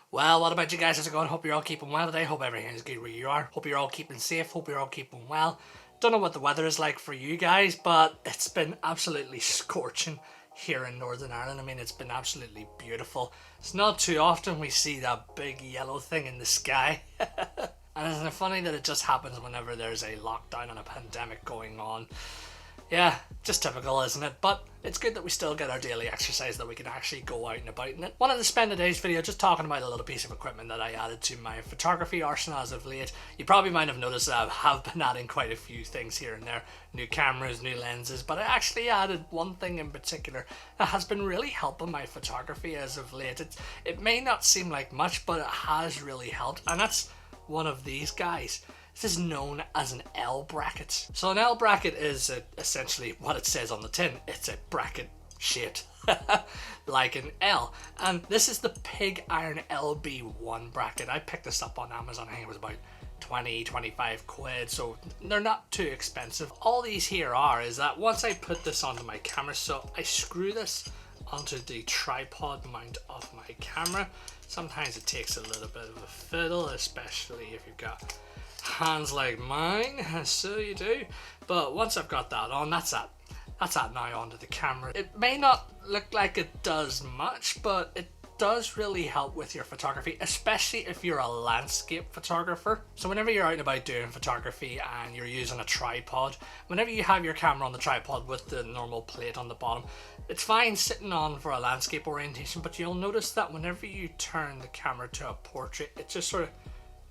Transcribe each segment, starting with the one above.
Well, what about you guys? How's it going? Hope you're all keeping well today. Hope everything is good where you are. Hope you're all keeping safe. Hope you're all keeping well. Don't know what the weather is like for you guys, but it's been absolutely scorching here in Northern Ireland. I mean, it's been absolutely beautiful. It's not too often we see that big yellow thing in the sky. And isn't it funny that it just happens whenever there's a lockdown and a pandemic going on? Yeah, just typical, isn't it? But it's good that we still get our daily exercise, that we can actually go out and about in it. Wanted to spend today's video just talking about a little piece of equipment that I added to my photography arsenal as of late. You probably might have noticed that I have been adding quite a few things here and there. New cameras, new lenses, but I actually added one thing in particular that has been really helping my photography as of late. It may not seem like much, but it has really helped, and that's one of these guys. This is known as an L bracket. So an L bracket is essentially what it says on the tin. It's a bracket shaped like an L. And this is the Pig Iron LB1 bracket. I picked this up on Amazon. I think it was about 20-25 quid, so they're not too expensive. All these here are is that once I put this onto my camera, so I screw this onto the tripod mount of my camera. Sometimes it takes a little bit of a fiddle, especially if you've got hands like mine, so you do. But once I've got that on, that's that now onto the camera. It may not look like it does much, but it does really help with your photography, especially if you're a landscape photographer. So whenever you're out and about doing photography and you're using a tripod, whenever you have your camera on the tripod with the normal plate on the bottom, it's fine sitting on for a landscape orientation, but you'll notice that whenever you turn the camera to a portrait, it just sort of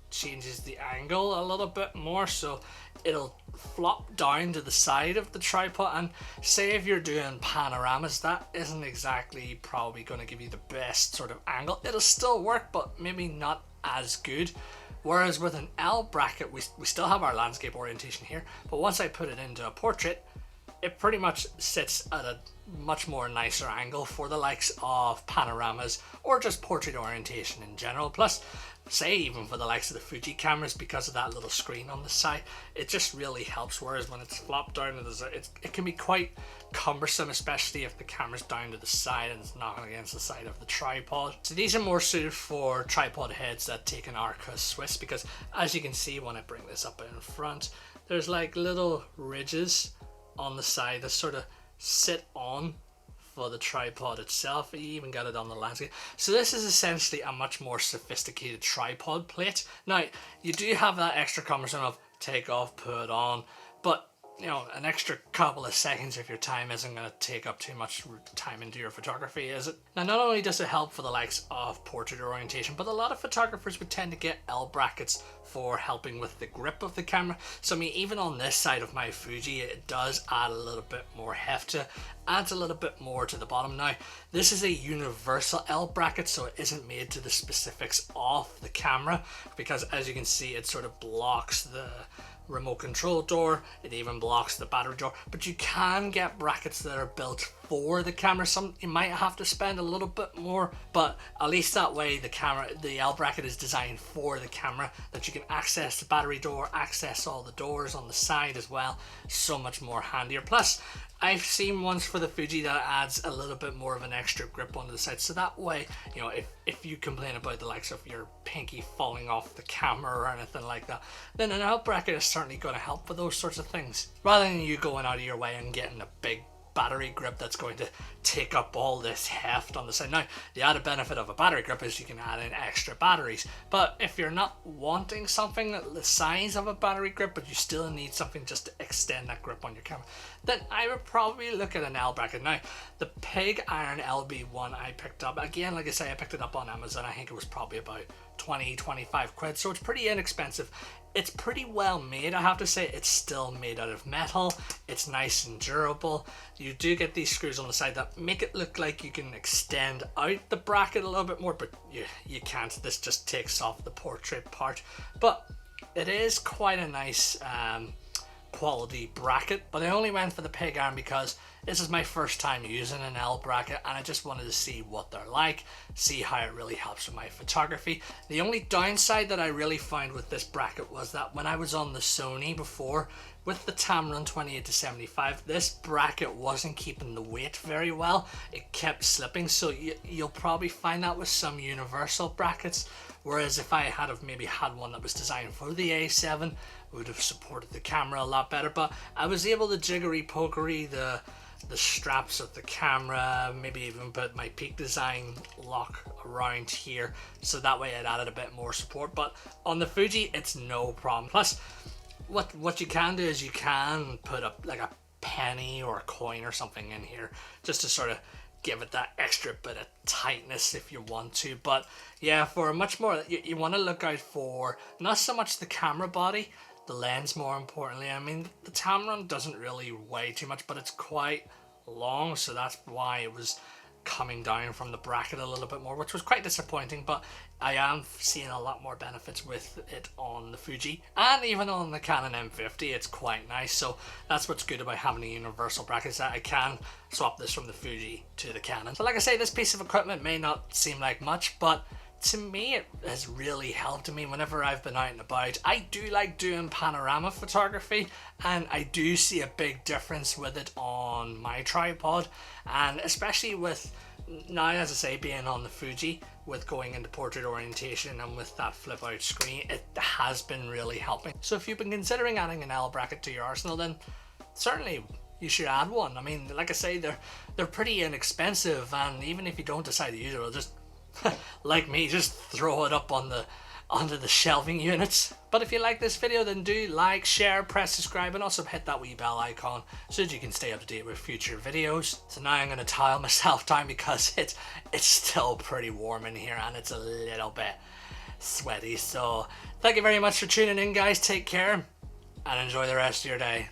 changes the angle a little bit more, so it'll flop down to the side of the tripod. And say if you're doing panoramas, that isn't exactly probably going to give you the best sort of angle. It'll still work, but maybe not as good. Whereas with an L bracket, we still have our landscape orientation here, but once I put it into a portrait, it pretty much sits at a much more nicer angle for the likes of panoramas or just portrait orientation in general. Plus, say even for the likes of the Fuji cameras, because of that little screen on the side, it just really helps. Whereas when it's flopped down to the side, it can be quite cumbersome, especially if the camera's down to the side and it's knocking against the side of the tripod. So these are more suited for tripod heads that take an Arca Swiss, because as you can see when I bring this up in front, there's like little ridges on the side that sort of sit on for the tripod itself. You even got it on the landscape. So this is essentially a much more sophisticated tripod plate. Now, you do have that extra cumbersome of take off, put on, but you know, an extra couple of seconds of your time isn't going to take up too much time into your photography, is it? Now, not only does it help for the likes of portrait orientation, but a lot of photographers would tend to get L brackets for helping with the grip of the camera. So I mean, even on this side of my Fuji, it does add a little bit more heft to, adds a little bit more to the bottom. Now, this is a universal L bracket, so it isn't made to the specifics of the camera, because as you can see, it sort of blocks the remote control door, it even blocks the battery door. But you can get brackets that are built for the camera. Some you might have to spend a little bit more, but at least that way the L bracket is designed for the camera, that you can access the battery door, access all the doors on the side as well. So much more handier. Plus, I've seen ones for the Fuji that adds a little bit more of an extra grip onto the side, so that way, you know, if you complain about the likes of your pinky falling off the camera or anything like that, then an L bracket is certainly going to help with those sorts of things, rather than you going out of your way and getting a big battery grip that's going to take up all this heft on the side. Now, the added benefit of a battery grip is you can add in extra batteries, but if you're not wanting something the size of a battery grip, but you still need something just to extend that grip on your camera, then I would probably look at an L bracket. Now, the Pig Iron LB1 I picked up, again, like I say, I picked it up on Amazon. I think it was probably about 20-25 quid, so it's pretty inexpensive. It's pretty well made, I have to say. It's still made out of metal, it's nice and durable. You do get these screws on the side that make it look like you can extend out the bracket a little bit more, but you can't. This just takes off the portrait part. But it is quite a nice quality bracket, but I only went for the pig iron because this is my first time using an L bracket and I just wanted to see what they're like, see how it really helps with my photography. The only downside that I really found with this bracket was that when I was on the Sony before with the Tamron 28-75, this bracket wasn't keeping the weight very well. It kept slipping, so you'll probably find that with some universal brackets, whereas if I had have maybe had one that was designed for the A7, it would have supported the camera a lot better. But I was able to jiggery pokery the straps of the camera, maybe even put my Peak Design lock around here, so that way it added a bit more support. But on the Fuji, it's no problem. Plus, what you can do is you can put up like a penny or a coin or something in here just to sort of give it that extra bit of tightness if you want to. But yeah, for much more, you want to look out for not so much the camera body, the lens more importantly. I mean, the Tamron doesn't really weigh too much, but it's quite long, so that's why it was coming down from the bracket a little bit more, which was quite disappointing. But I am seeing a lot more benefits with it on the Fuji, and even on the Canon M50 it's quite nice. So that's what's good about having a universal bracket, is that I can swap this from the Fuji to the Canon. So like I say, this piece of equipment may not seem like much, but to me it has really helped me whenever I've been out and about. I do like doing panorama photography, and I do see a big difference with it on my tripod, and especially with now, as I say, being on the Fuji with going into portrait orientation and with that flip out screen, it has been really helping. So if you've been considering adding an L bracket to your arsenal, then certainly you should add one. I mean, like I say, they're pretty inexpensive, and even if you don't decide to use it, it'll just like me, just throw it up on onto the shelving units. But if you like this video, then do like, share, press subscribe, and also hit that wee bell icon so that you can stay up to date with future videos. So now I'm going to towel myself down because it's still pretty warm in here and it's a little bit sweaty. So thank you very much for tuning in, guys. Take care and enjoy the rest of your day.